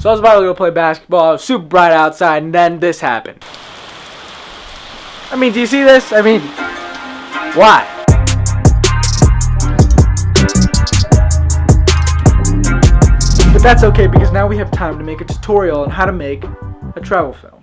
So I was about to go play basketball. It was super bright outside, and then this happened. I mean, do you see this? I mean, why? But that's okay, because now we have time to make a tutorial on how to make a travel film.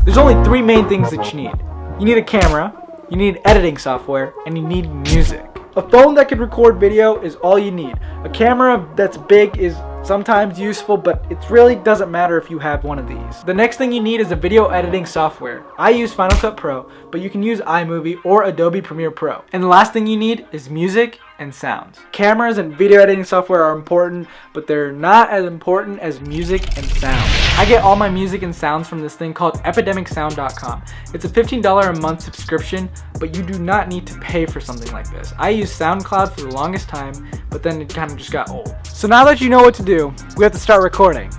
There's only three main things that you need. You need a camera, you need editing software, and you need music. A phone that can record video is all you need. A camera that's big is sometimes useful, but it really doesn't matter if you have one of these. The next thing you need is a video editing software. I use Final Cut Pro, but you can use iMovie or Adobe Premiere Pro. And the last thing you need is music and sounds. Cameras and video editing software are important, but they're not as important as music and sound. I get all my music and sounds from this thing called epidemicsound.com. It's a $15 a month subscription, but you do not need to pay for something like this. I used SoundCloud for the longest time, but then it kind of just got old. So now that you know what to do, we have to start recording.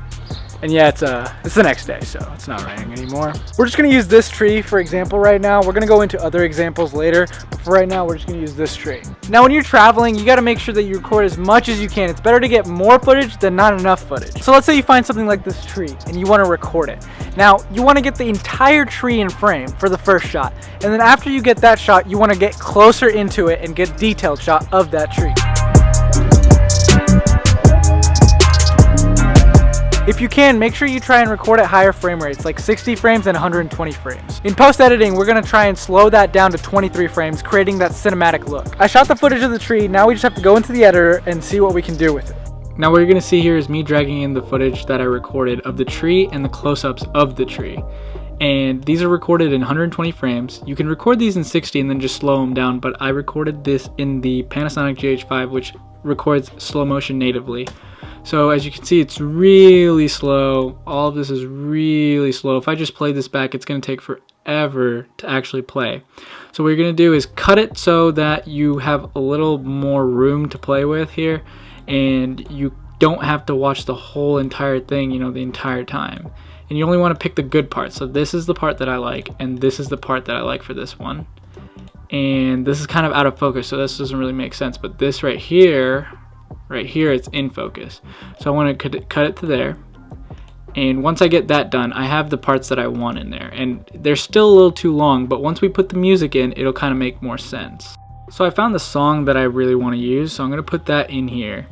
And yeah, it's the next day, so it's not raining anymore. We're just gonna use this tree for example right now. We're gonna go into other examples later, but for right now, we're just gonna use this tree. Now, when you're traveling, you gotta make sure that you record as much as you can. It's better to get more footage than not enough footage. So let's say you find something like this tree and you wanna record it. Now, you wanna get the entire tree in frame for the first shot. And then after you get that shot, you wanna get closer into it and get a detailed shot of that tree. If you can, make sure you try and record at higher frame rates, like 60 frames and 120 frames. In post-editing, we're gonna try and slow that down to 23 frames, creating that cinematic look. I shot the footage of the tree, now we just have to go into the editor and see what we can do with it. Now what you're gonna see here is me dragging in the footage that I recorded of the tree and the close-ups of the tree. And these are recorded in 120 frames. You can record these in 60 and then just slow them down, but I recorded this in the Panasonic GH5, which records slow motion natively. So as you can see, it's really slow. All of this is really slow. If I just play this back, it's going to take forever to actually play. So what you're going to do is cut it so that you have a little more room to play with here, and you don't have to watch the whole entire thing, you know, the entire time. And you only want to pick the good parts. So this is the part that I like, and this is the part that I like for this one. And this is kind of out of focus, so this doesn't really make sense. But this right here, it's in focus. So I want to cut it to there. And once I get that done, I have the parts that I want in there. And they're still a little too long, but once we put the music in, it'll kind of make more sense. So I found the song that I really want to use, so I'm going to put that in here.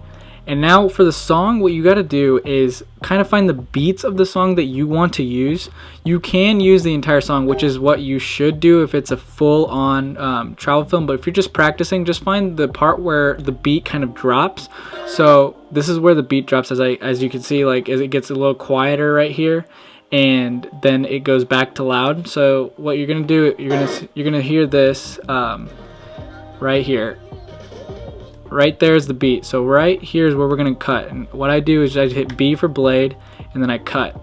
And now for the song, what you got to do is kind of find the beats of the song that you want to use. You can use the entire song, which is what you should do if it's a full-on travel film. But if you're just practicing, just find the part where the beat kind of drops. So this is where the beat drops, as you can see, like as it gets a little quieter right here, and then it goes back to loud. So what you're gonna do, you're gonna hear this right here. Right there is the beat. So right here is where we're gonna cut. And what I do is I hit B for blade, and then I cut.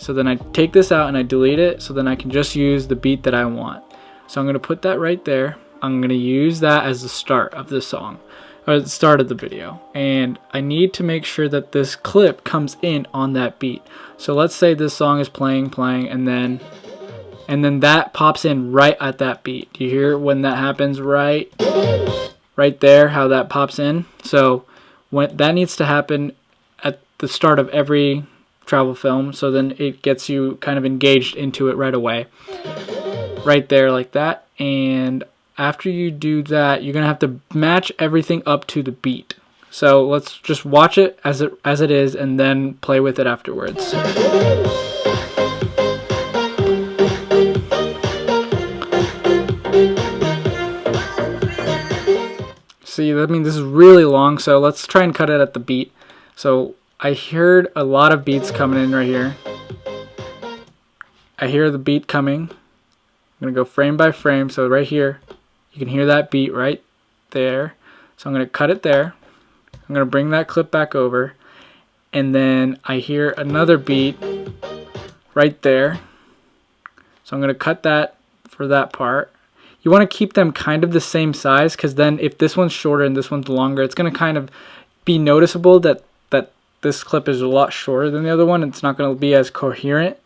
So then I take this out and I delete it, so then I can just use the beat that I want. So I'm gonna put that right there. I'm gonna use that as the start of the song, or the start of the video. And I need to make sure that this clip comes in on that beat. So let's say this song is playing, and then that pops in right at that beat. Do you hear when that happens? Right there, how that pops in. So when that needs to happen at the start of every travel film, so then it gets you kind of engaged into it right away. Right there, like that. And after you do that, you're gonna have to match everything up to the beat. So let's just watch it as it is, and then play with it afterwards. See, I mean, this is really long, so let's try and cut it at the beat. So I heard a lot of beats coming in right here. I hear the beat coming. I'm gonna go frame by frame. So right here, you can hear that beat right there. So I'm gonna cut it there. I'm gonna bring that clip back over, and then I hear another beat right there. So I'm gonna cut that for that part. you want to keep them kind of the same size, because then if this one's shorter and this one's longer, it's going to kind of be noticeable that this clip is a lot shorter than the other one. It's not going to be as coherent.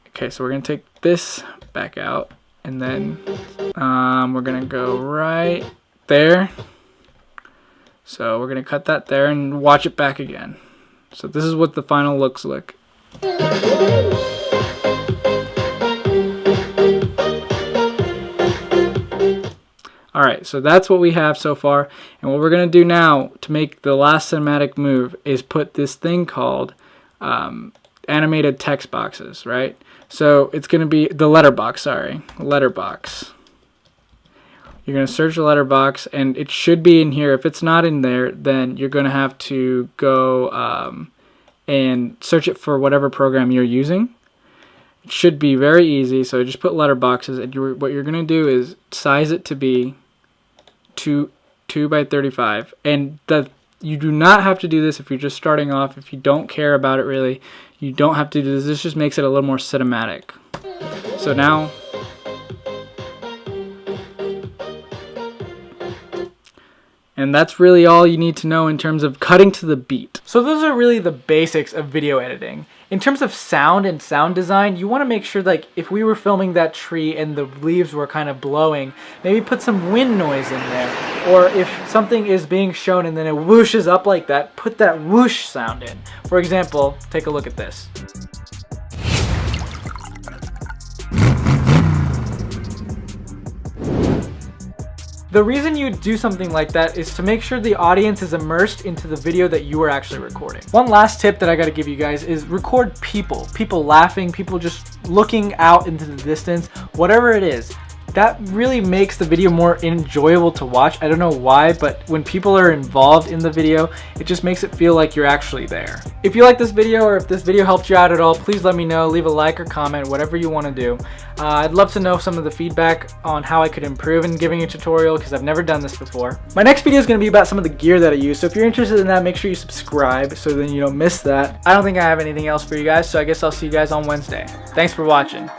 Okay, so we're going to take this back out, and then we're going to go right there. So we're going to cut that there and watch it back again. So this is what the final looks like. Alright, so that's what we have so far, and what we're going to do now to make the last cinematic move is put this thing called animated text boxes, right? So it's going to be the letterbox. You're going to search the letterbox, and it should be in here. If it's not in there, then you're going to have to go and search it for whatever program you're using. It should be very easy, so just put letterboxes, and what you're going to do is size it to be 2 by 35, and you do not have to do this if you're just starting off. If you don't care about it really, you don't have to do this. This just makes it a little more cinematic. So now, and that's really all you need to know in terms of cutting to the beat. So those are really the basics of video editing. In terms of sound and sound design, you want to make sure, like, if we were filming that tree and the leaves were kind of blowing, maybe put some wind noise in there. Or if something is being shown and then it whooshes up like that, put that whoosh sound in. For example, take a look at this. The reason you do something like that is to make sure the audience is immersed into the video that you are actually recording. One last tip that I gotta give you guys is record people. People laughing, people just looking out into the distance, whatever it is. That really makes the video more enjoyable to watch. I don't know why, but when people are involved in the video, it just makes it feel like you're actually there. If you like this video, or if this video helped you out at all, please let me know. Leave a like or comment, whatever you want to do. I'd love to know some of the feedback on how I could improve in giving a tutorial, because I've never done this before. My next video is going to be about some of the gear that I use, so if you're interested in that, make sure you subscribe so then you don't miss that. I don't think I have anything else for you guys, so I guess I'll see you guys on Wednesday. Thanks for watching.